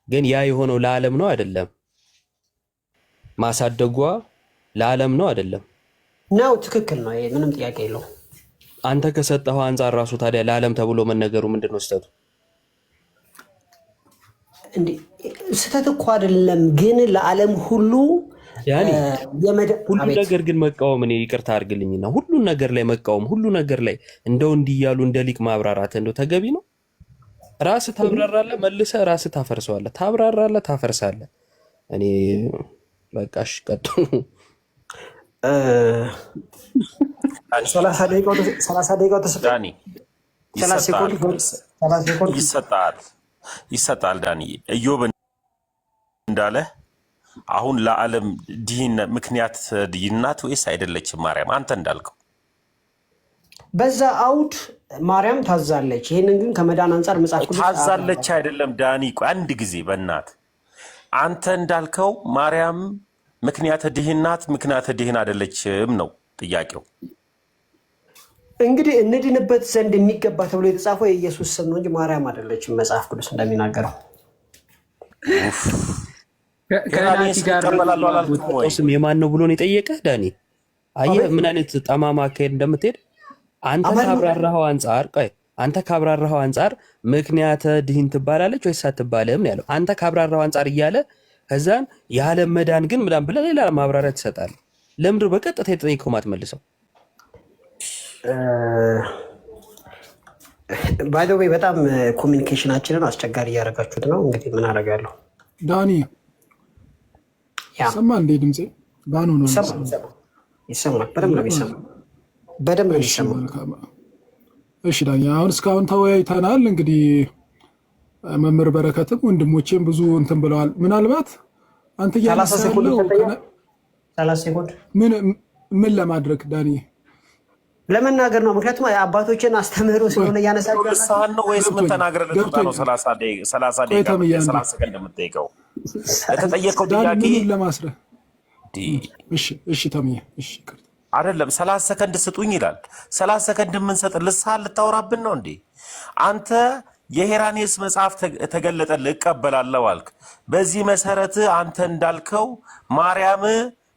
ግን ያ የሆነው ለዓለም ነው አይደለም? ማሳደጓ ለዓለም ነው አይደለም? ነው፣ ትክክል ነው። ምንም ጥያቄ የለውም። አንተ ከሰጠኸው አንጻር ራሱ ታዲያ ለዓለም ተብሎ መነገሩ ምንድን ነው ስህተቱ? ስህተት እኮ አይደለም፣ ግን ለዓለም ሁሉ ሁሉ ነገር ግን መቃወም፣ እኔ ይቅርታ አድርግልኝና ሁሉን ነገር ላይ መቃወም፣ ሁሉ ነገር ላይ እንደው እንዲህ እያሉ እንደ ሊቅ ማብራራት እንደው ተገቢ ነው? ራስህ ታብራራለህ፣ መልሰህ ራስህ ታፈርሰዋለህ፣ ታብራራለህ፣ ታፈርሳለህ። እኔ በቃሽ ቀጥሉ። 30 ደቂቃው ተሰጣኒ ይሰጣል። ዳኒ ኢዮብ እንዳለ አሁን ለዓለም ድህነት ምክንያት ድህናት ወይስ አይደለችም ማርያም? አንተ እንዳልከው በዛ አውድ ማርያም ታዛለች። ይሄንን ግን ከመዳን አንጻር መጽሐፍ ቅዱስ ታዛለች አይደለም ዳኒ። ቆይ አንድ ጊዜ በእናት አንተ እንዳልከው ማርያም ምክንያት ድህናት ምክንያት ድህን አይደለችም ነው ጥያቄው። እንግዲህ እንድንበት ዘንድ የሚገባ ተብሎ የተጻፈው የኢየሱስ ስም ነው እንጂ ማርያም አይደለችም መጽሐፍ ቅዱስ እንደሚናገረው። ስም የማን ነው ብሎ ነው የጠየቀህ ዳኒ? አየህ ምን አይነት ጠማማ አካሄድ እንደምትሄድ አንተ ካብራራኸው አንጻር ምክንያተ ድህን ትባላለች ወይስ አትባልም ነው ያለው። አንተ ካብራራኸው አንጻር እያለ ከዛን የዓለም መዳን ግን ምናምን ብለህ ሌላ ማብራሪያ ትሰጣለህ። ለምንድን በቀጥታ የጠየቀው ማትመልሰው? ባይ ዘ ዌይ በጣም ኮሚኒኬሽናችንን አስቸጋሪ እያደረጋችሁት ነው። እንግዲህ ምን አደርጋለሁ? ዳኒ ሰማ እንዴ? ድምጼ ባኑ ነው ይሰማል? በደምብ ነው የሚሰማው። በደምብ ነው የሚሰማው። እሺ ዳኒ፣ አሁን እስካሁን ተወያይተናል። እንግዲህ መምህር በረከትም ወንድሞቼም ብዙ እንትን ብለዋል። ምናልባት አንተ ምን ለማድረግ ዳኒ ለመናገር ነው። ምክንያቱም አባቶችን አስተምህሮ ስለሆነ እያነሳችሁ ልሳን ነው ወይስ ምን ተናግረህ ልትወጣ ነው? 30 ደቂቃ 30 ሰከንድ የምትጠይቀው የተጠየቀው ጥያቄ ለማስረህ። እሺ ተምዬ፣ እሺ አይደለም 30 ሰከንድ ስጡኝ ይላል። 30 ሰከንድ የምንሰጥ ልሳን ልታወራብን ነው እንዴ? አንተ የሄራኔስ መጽሐፍ ተገለጠልህ እቀበላለሁ አልክ። በዚህ መሰረት አንተ እንዳልከው ማርያም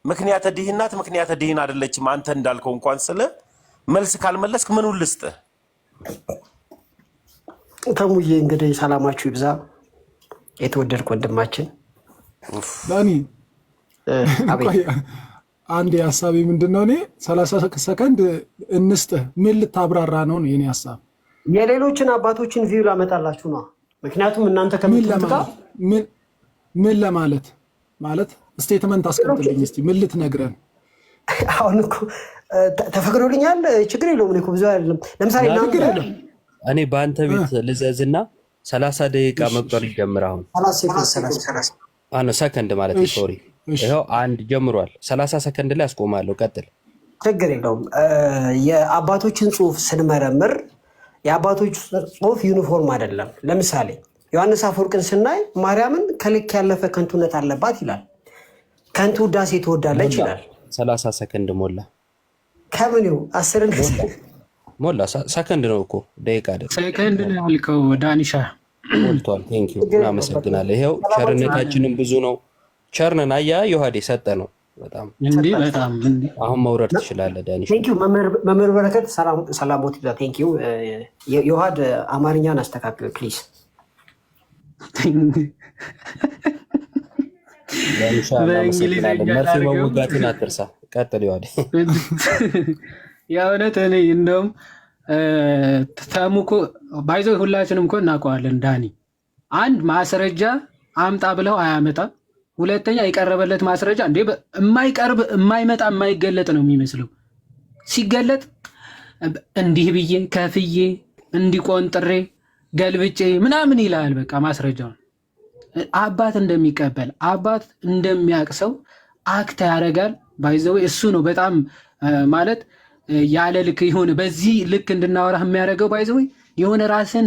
ምክንያተ ድህናት ምክንያተ ድህን አይደለችም አንተ እንዳልከው እንኳን ስለ መልስ ካልመለስክ ምኑን ልስጥህ? ተሙዬ እንግዲህ ሰላማችሁ ይብዛ። የተወደድክ ወንድማችን ዳኒ፣ አንድ ሀሳቤ ምንድን ነው? እኔ 30 ሰከንድ እንስጥህ። ምን ልታብራራ ነው የኔ ሀሳብ? የሌሎችን አባቶችን ቪው ላመጣላችሁ ነው። ምክንያቱም እናንተ ከምትመጣ ምን ለማለት ማለት ስቴትመንት አስቀምጥልኝ እስቲ። ምን ልትነግረን? አሁን እኮ ተፈቅዶልኛል፣ ችግር የለውም። እኮ ብዙ አይደለም። ለምሳሌ እኔ በአንተ ቤት ልዘዝና 30 ደቂቃ መቁጠር ይጀምር። አሁን 30 ሰከንድ ማለት ሶሪ፣ ይኸው አንድ ጀምሯል። 30 ሰከንድ ላይ አስቆማለሁ። ቀጥል። ችግር የለውም። የአባቶችን ጽሁፍ ስንመረምር የአባቶች ጽሁፍ ዩኒፎርም አይደለም። ለምሳሌ ዮሐንስ አፈወርቅን ስናይ ማርያምን ከልክ ያለፈ ከንቱነት አለባት ይላል። ከንቱ ውዳሴ ትወዳለች ይላል። 30 ሰከንድ ሞላ። ከምን 10 ሞላ ሰከንድ ነው እኮ ደቂቃ አይደል? ሰከንድ ነው ያልከው ዳኒሻ። ሞልቷል። ቴንክ ዩ እናመሰግናለን። ይኸው ቸርነታችንም ብዙ ነው። ቸርነን አያ ዮሐዴ ሰጠ ነው በጣም እንዴ በጣም እንዴ። አሁን መውረድ ትችላለህ ዳኒሻ። ቴንክ ዩ መምህር በረከት ሰላሞት ይዛ ቴንክ ዩ ዮሐድ አማርኛን አስተካክል ፕሊዝ። ዳኒሻ እናመሰግናለን። መርፌ መወጋትን አትርሳ። ቀጥል ዮሐዴ። የእውነት እኔ እንደውም ተሙኮ ባይዘው ሁላችንም እኮ እናውቀዋለን። ዳኒ አንድ ማስረጃ አምጣ ብለው አያመጣም። ሁለተኛ የቀረበለት ማስረጃ እንዴ የማይቀርብ የማይመጣ የማይገለጥ ነው የሚመስለው። ሲገለጥ እንዲህ ብዬ ከፍዬ እንዲቆንጥሬ ገልብጬ ምናምን ይላል። በቃ ማስረጃውን አባት እንደሚቀበል አባት እንደሚያቅሰው አክት ያደርጋል። ባይዘው እሱ ነው በጣም ማለት ያለ ልክ የሆነ በዚህ ልክ እንድናወራ የሚያደርገው ባይዘው የሆነ ራስን